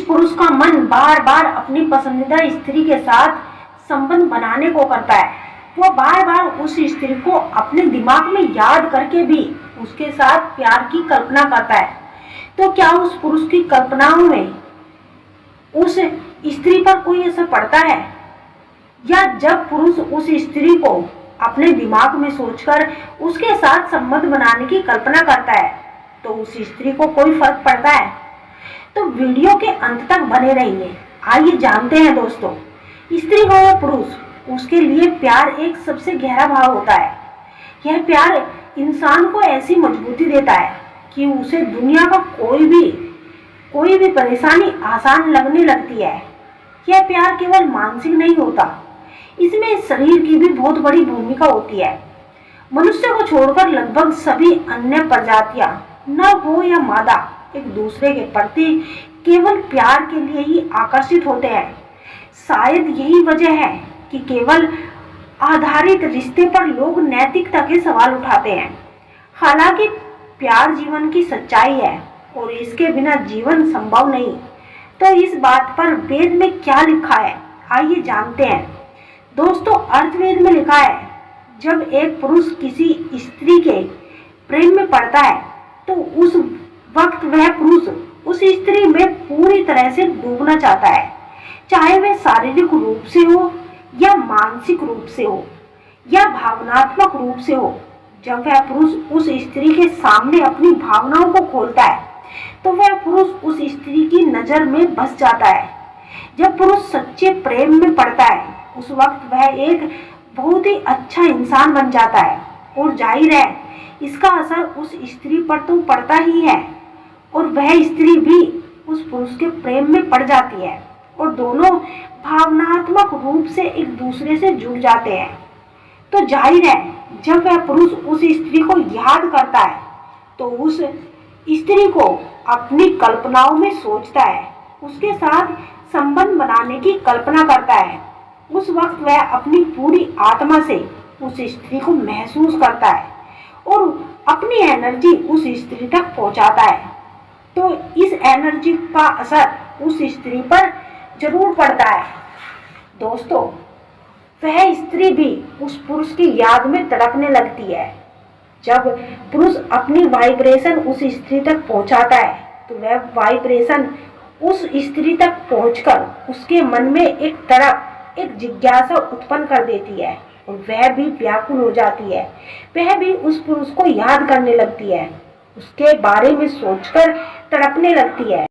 पुरुष का मन बार बार अपनी पसंदीदा स्त्री के साथ संबंध बनाने को करता है। वह बार बार उस स्त्री को अपने दिमाग में याद करके भी उसके साथ प्यार की कल्पना करता है। तो क्या उस पुरुष की कल्पनाओं में उस स्त्री पर कोई असर पड़ता है? या जब पुरुष उस स्त्री को अपने दिमाग में सोचकर उसके साथ संबंध बनाने की कल्पना करता है तो उस स्त्री को कोई फर्क पड़ता है? तो वीडियो के अंत तक बने रहिए। आइए जानते हैं दोस्तों, स्त्री हो या पुरुष, उसके लिए प्यार एक सबसे गहरा भाव होता है। यह प्यार इंसान को ऐसी मजबूती देता है कि उसे दुनिया का कोई भी परेशानी आसान लगने लगती है। यह प्यार केवल मानसिक नहीं होता, इसमें शरीर की भी बहुत बड़ी भूमिका होती है। मनुष्य को छोड़कर लगभग सभी अन्य प्रजातियां, नर हो या मादा, एक दूसरे के प्रति केवल प्यार के लिए ही आकर्षित होते हैं। शायद यही वजह है कि केवल आधारित रिश्ते पर लोग नैतिकता के सवाल उठाते हैं। हालांकि प्यार जीवन की सच्चाई है और इसके बिना जीवन संभव नहीं। तो इस बात पर वेद में क्या लिखा है, आइए जानते हैं। दोस्तों, अर्थवेद में लिखा है, जब एक पुरुष किसी स्त्री के प्रेम में पड़ता है तो उस वक्त वह पुरुष उस स्त्री में पूरी तरह से डूबना चाहता है, चाहे वह शारीरिक रूप से हो या मानसिक रूप से हो या भावनात्मक रूप से हो। जब वह पुरुष उस स्त्री के सामने अपनी भावनाओं को खोलता है तो वह पुरुष उस स्त्री की नजर में बस जाता है। जब पुरुष सच्चे प्रेम में पड़ता है उस वक्त वह एक बहुत ही अच्छा इंसान बन जाता है और जाहिर है इसका असर उस स्त्री पर तो पड़ता ही है और वह स्त्री भी उस पुरुष के प्रेम में पड़ जाती है और दोनों भावनात्मक रूप से एक दूसरे से जुड़ जाते हैं। तो जाहिर है जब वह पुरुष उस स्त्री को याद करता है तो उस स्त्री को अपनी कल्पनाओं में सोचता है, उसके साथ संबंध बनाने की कल्पना करता है। उस वक्त वह अपनी पूरी आत्मा से उस स्त्री को महसूस करता है और अपनी एनर्जी उस स्त्री तक पहुंचाता है। तो इस एनर्जी का असर उस स्त्री पर जरूर पड़ता है। दोस्तों, वह स्त्री भी उस पुरुष की याद में तड़पने लगती है। जब पुरुष अपनी वाइब्रेशन उस स्त्री तक पहुंचाता है तो वह वाइब्रेशन उस स्त्री तक पहुंचकर उसके मन में एक तड़प, एक जिज्ञासा उत्पन्न कर देती है और वह भी व्याकुल हो जाती है। वह भी उस पुरुष को याद करने लगती है, उसके बारे में सोचकर तड़पने लगती है।